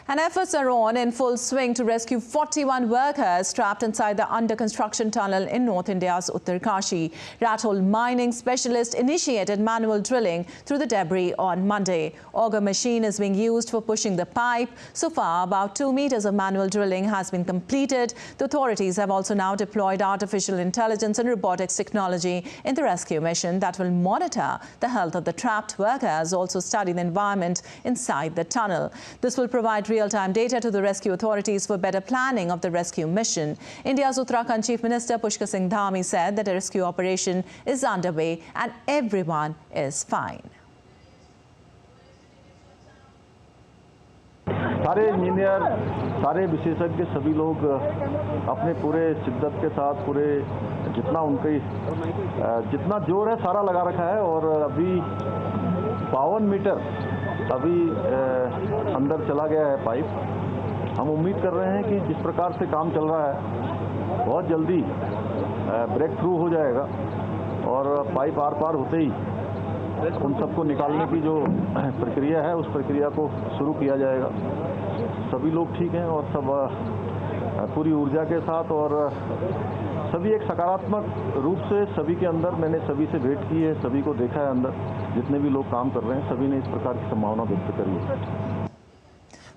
And efforts are on in full swing to rescue 41 workers trapped inside the under-construction tunnel in North India's Uttarkashi. Rathole mining specialists initiated manual drilling through the debris on Monday. Auger machine is being used for pushing the pipe. So far, about 2 meters of manual drilling has been completed. The authorities have also now deployed artificial intelligence and robotics technology in the rescue mission that will monitor the health of the trapped workers, also study the environment inside the tunnel. This will provide real-time data to the rescue authorities for better planning of the rescue mission. India's Uttarakhand Chief Minister Pushkar Singh Dhami said that a rescue operation is underway and everyone is fine. सारे engineer, सारे विशेषज्ञ, सभी लोग अपने पूरे शिद्दत के साथ पूरे जितना जोर है सारा लगा रखा है और अभी 52 मीटर अभी अंदर चला गया है पाइप। हम उम्मीद कर रहे हैं कि जिस प्रकार से काम चल रहा है बहुत जल्दी ब्रेक थ्रू हो जाएगा और पाइप आर पार होते ही उन सबको निकालने की जो प्रक्रिया है उस प्रक्रिया को शुरू किया जाएगा। सभी लोग ठीक हैं और सब पूरी ऊर्जा के साथ और सभी एक सकारात्मक रूप से सभी के अंदर, मैंने सभी से भेंट की है, सभी को देखा है अंदर जितने भी लोग काम कर रहे हैं, सभी ने इस प्रकार की संभावना व्यक्त करी है।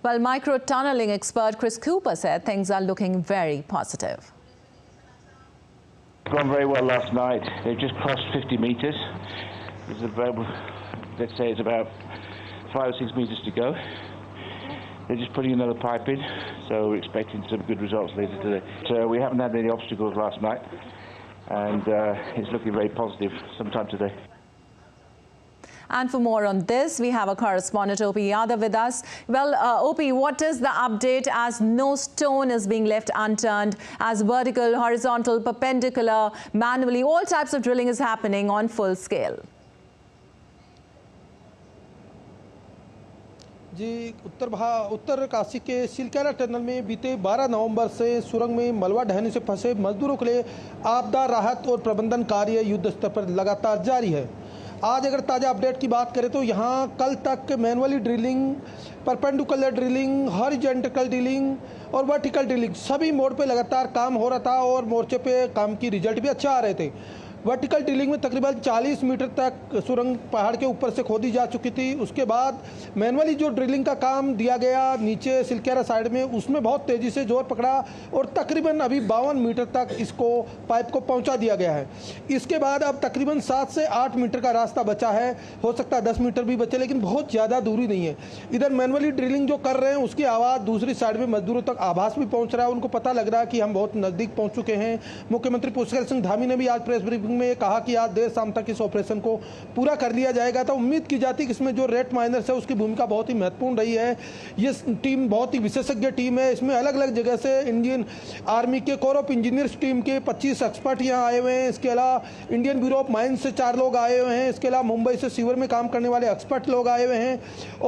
Well, micro-tunneling expert Chris Cooper said things are looking very positive. It's gone very well last night. They've just crossed 50 meters. There's about, let's say it's about 5 or 6 meters to go. They're just putting another pipe in, so we're expecting some good results later today. So we haven't had any obstacles last night, and it's looking very positive sometime today. And for more on this, we have a correspondent, OP Yadav, with us. Well, OP, what is the update as no stone is being left unturned, as vertical, horizontal, perpendicular, manually, all types of drilling is happening on full scale? जी, उत्तरकाशी के Silkyara tunnel में बीते 12 नवंबर से सुरंग में मलबा ढहने से फंसे मजदूरों के लिए आपदा राहत और प्रबंधन कार्य युद्ध स्तर पर लगातार जारी है। आज अगर ताज़ा अपडेट की बात करें तो यहाँ कल तक manually drilling, perpendicular drilling, horizontal drilling और वर्टिकल ड्रिलिंग सभी मोड पे लगातार काम हो रहा था और मोर्चे पे काम की रिजल्ट भी अच्छा आ रहे थे। वर्टिकल ड्रिलिंग में तकरीबन 40 मीटर तक सुरंग पहाड़ के ऊपर से खोदी जा चुकी थी। उसके बाद मैनुअली जो ड्रिलिंग का काम दिया गया नीचे सिलक्यारा साइड में, उसमें बहुत तेज़ी से जोर पकड़ा और तकरीबन अभी 52 मीटर तक इसको पाइप को पहुंचा दिया गया है। इसके बाद अब तकरीबन 7 से 8 मीटर का रास्ता बचा है, हो सकता है 10 मीटर भी बचे, लेकिन बहुत ज़्यादा दूरी नहीं है। इधर मैनुअली ड्रिलिंग जो कर रहे हैं उसकी आवाज़ दूसरी साइड में मजदूरों तक आभास भी पहुँच रहा है, उनको पता लग रहा है कि हम बहुत नज़दीक पहुँच चुके हैं। मुख्यमंत्री पुष्कर सिंह धामी ने भी आज प्रेस ब्रीफिंग में कहा कि आज देर शाम तक इस ऑपरेशन को पूरा कर लिया जाएगा। तो उम्मीद की जाती है कि इसमें जो रेट माइनर्स है उसकी भूमिका बहुत ही महत्वपूर्ण रही है। ये टीम बहुत ही विशेषज्ञ टीम है। इसमें अलग अलग जगह से इंडियन आर्मी के कोर ऑफ इंजीनियर्स टीम के 25 एक्सपर्ट यहाँ आए हुए हैं। इसके अलावा इंडियन ब्यूरो ऑफ माइंस से 4 लोग आए हुए हैं। इसके अलावा मुंबई से सीवर में काम करने वाले एक्सपर्ट लोग आए हुए हैं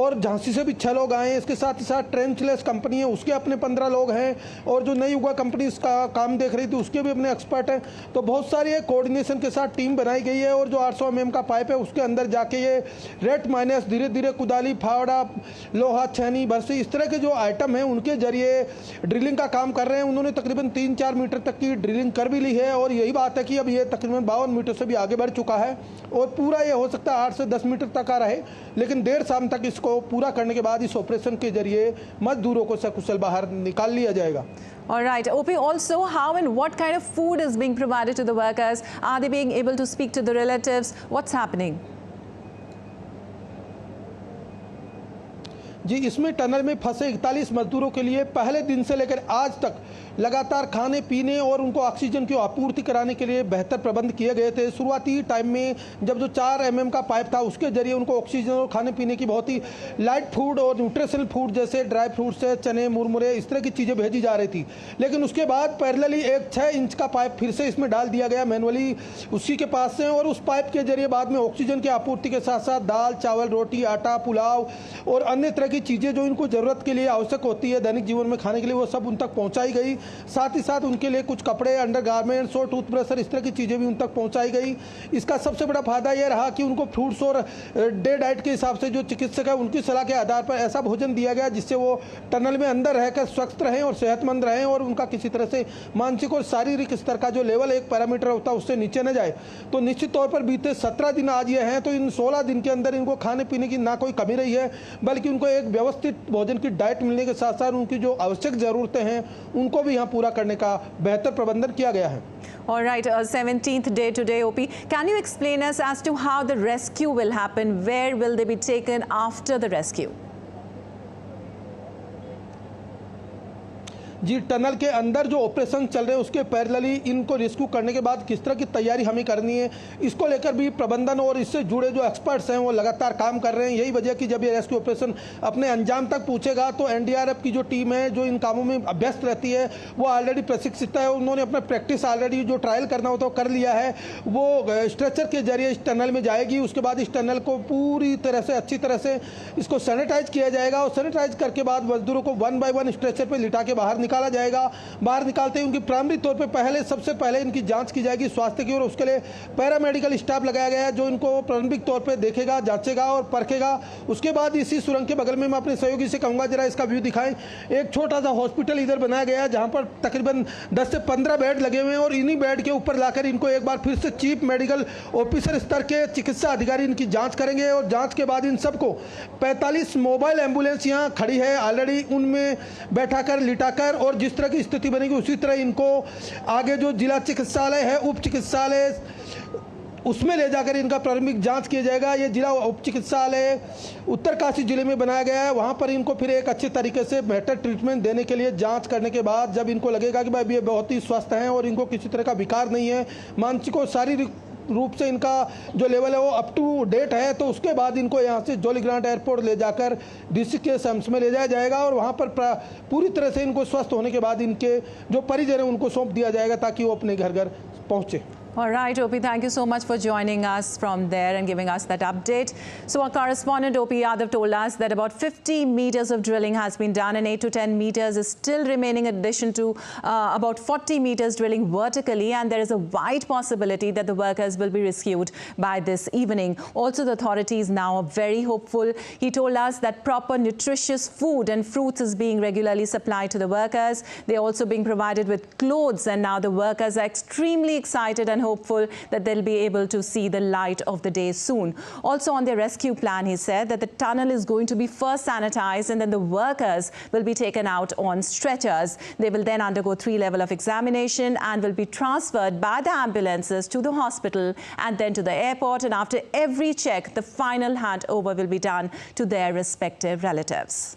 और झांसी से भी 6 लोग आए हैं। इसके साथ ही साथ ट्रेंचलेस कंपनी है उसके अपने 15 लोग हैं और जो नई युगा कंपनी इसका काम देख रही थी उसके भी अपने एक्सपर्ट हैं। तो बहुत सारी कोऑर्डिनेशन के साथ टीम बनाई गई है और जो 800 mm का पाइप है उसके अंदर जाके ये रेट माइनस धीरे धीरे कुदाली, फावड़ा, लोहा, छेनी, बरसी इस तरह के जो आइटम हैं उनके जरिए ड्रिलिंग का काम कर रहे हैं। उन्होंने तकरीबन 3-4 मीटर तक की ड्रिलिंग कर भी ली है और यही बात है कि अब ये तकरीबन 52 मीटर से भी आगे बढ़ चुका है और पूरा ये हो सकता है 8 से 10 मीटर तक का रहे, लेकिन देर शाम तक इसको पूरा करने के बाद इस ऑपरेशन के जरिए मजदूरों को सकुशल बाहर निकाल लिया जाएगा। All right. OP, also how and what kind of food is being provided to the workers? Are they being able to speak to the relatives? What's happening? जी, इसमें टनल में फंसे 41 मजदूरों के लिए पहले दिन से लेकर आज तक लगातार खाने पीने और उनको ऑक्सीजन की आपूर्ति कराने के लिए बेहतर प्रबंध किए गए थे। शुरुआती टाइम में जब जो 4 mm का पाइप था उसके जरिए उनको ऑक्सीजन और खाने पीने की बहुत ही लाइट फूड और न्यूट्रिशनल फूड जैसे ड्राई फ्रूट्स है, चने, मुरमुरे, इस तरह की चीज़ें भेजी जा रही थी। लेकिन उसके बाद पैरेलली एक 6 इंच का पाइप फिर से इसमें डाल दिया गया मैनुअली उसी के पास से और उस पाइप के जरिए बाद में ऑक्सीजन की आपूर्ति के साथ साथ दाल, चावल, रोटी, आटा, पुलाव और अन्य तरह की चीज़ें जो इनको ज़रूरत के लिए आवश्यक होती है दैनिक जीवन में खाने के लिए, वो सब उन तक पहुंचाई गई। साथ ही साथ उनके लिए कुछ कपड़े, अंडरगारमेंट्स और टूथब्रश और इस तरह की चीज़ें भी उन तक पहुंचाई गई। इसका सबसे बड़ा फायदा यह रहा कि उनको फ्रूट्स और डे डाइट के हिसाब से जो चिकित्सक है उनकी सलाह के आधार पर ऐसा भोजन दिया गया जिससे वो टनल में अंदर रहकर स्वस्थ रहें और सेहतमंद रहें और उनका किसी तरह से मानसिक और शारीरिक स्तर का जो लेवल एक पैरामीटर होता है उससे नीचे न जाए। तो निश्चित तौर पर बीते 17 दिन आज ये हैं, तो इन 16 दिन के अंदर इनको खाने पीने की ना कोई कमी रही है, बल्कि उनको एक व्यवस्थित भोजन की डाइट मिलने के साथ साथ उनकी जो आवश्यक ज़रूरतें हैं उनको भी यहाँ पूरा करने का बेहतर प्रबंधन किया गया है। All right, 17th day today, OP. Can you explain us as to how the rescue will happen? Where will they be taken after the rescue? जी, टनल के अंदर जो ऑपरेशन चल रहे हैं उसके पैरेलली इनको रेस्क्यू करने के बाद किस तरह की तैयारी हमें करनी है, इसको लेकर भी प्रबंधन और इससे जुड़े जो एक्सपर्ट्स हैं वो लगातार काम कर रहे हैं। यही वजह कि जब ये रेस्क्यू ऑपरेशन अपने अंजाम तक पहुंचेगा तो एनडीआरएफ की जो टीम है जो इन कामों में व्यस्त रहती है वो ऑलरेडी प्रशिक्षित है। उन्होंने अपना प्रैक्टिस ऑलरेडी जो ट्रायल करना होता है वो कर लिया है। वो स्ट्रेचर के जरिए इस टनल में जाएगी, उसके बाद इस टनल को पूरी तरह से अच्छी तरह से इसको सैनिटाइज किया जाएगा और सैनिटाइज करके बाद मजदूरों को 1 बाय 1 स्ट्रेचर पर लिटा के बाहर निकाला जाएगा। बाहर निकालते ही उनकी प्रारंभिक तौर पे सबसे पहले इनकी जांच की जाएगी स्वास्थ्य की, और उसके लिए पैरामेडिकल स्टाफ लगाया गया है जो इनको प्रारंभिक तौर पे देखेगा, जांचेगा और परखेगा। उसके बाद इसी सुरंग के बगल में मैं अपने सहयोगी से कहूंगा जरा इसका व्यू दिखाएं। एक छोटा सा हॉस्पिटल इधर बनाया गया है जहां पर तकरीबन 10 से 15 बेड लगे हुए हैं और इन्हीं बेड के ऊपर लाकर इनको एक बार फिर से चीफ मेडिकल ऑफिसर स्तर के चिकित्सा अधिकारी इनकी जाँच करेंगे और जाँच के बाद इन सबको 45 मोबाइल एम्बुलेंस यहाँ खड़ी है ऑलरेडी, उनमें बैठाकर लिटाकर और जिस तरह की स्थिति बनेगी उसी तरह इनको आगे जो जिला चिकित्सालय है, उप चिकित्सालय, उसमें ले जाकर इनका प्रारंभिक जांच किया जाएगा। ये जिला उप चिकित्सालय उत्तरकाशी जिले में बनाया गया है। वहां पर इनको फिर एक अच्छे तरीके से बेहतर ट्रीटमेंट देने के लिए जांच करने के बाद जब इनको लगेगा कि भाई ये बहुत ही स्वस्थ हैं और इनको किसी तरह का विकार नहीं है, मानसिक और शारीरिक रूप से इनका जो लेवल है वो अप टू डेट है, तो उसके बाद इनको यहाँ से जॉली ग्रांट एयरपोर्ट ले जाकर डिस्ट्रिक्ट के एम्स में ले जाया जाएगा और वहाँ पर पूरी तरह से इनको स्वस्थ होने के बाद इनके जो परिजन हैं उनको सौंप दिया जाएगा ताकि वो अपने घर घर पहुँचे। All right, OP, thank you so much for joining us from there and giving us that update. So our correspondent OP Yadav told us that about 50 meters of drilling has been done and 8 to 10 meters is still remaining in addition to about 40 meters drilling vertically, and there is a wide possibility that the workers will be rescued by this evening. Also, the authorities now are very hopeful. He told us that proper nutritious food and fruits is being regularly supplied to the workers. They're also being provided with clothes, and now the workers are extremely excited and hopeful that they'll be able to see the light of the day soon. Also on their rescue plan, he said that the tunnel is going to be first sanitized and then the workers will be taken out on stretchers. They will then undergo 3 levels of examination and will be transferred by the ambulances to the hospital and then to the airport, and after every check, the final handover will be done to their respective relatives.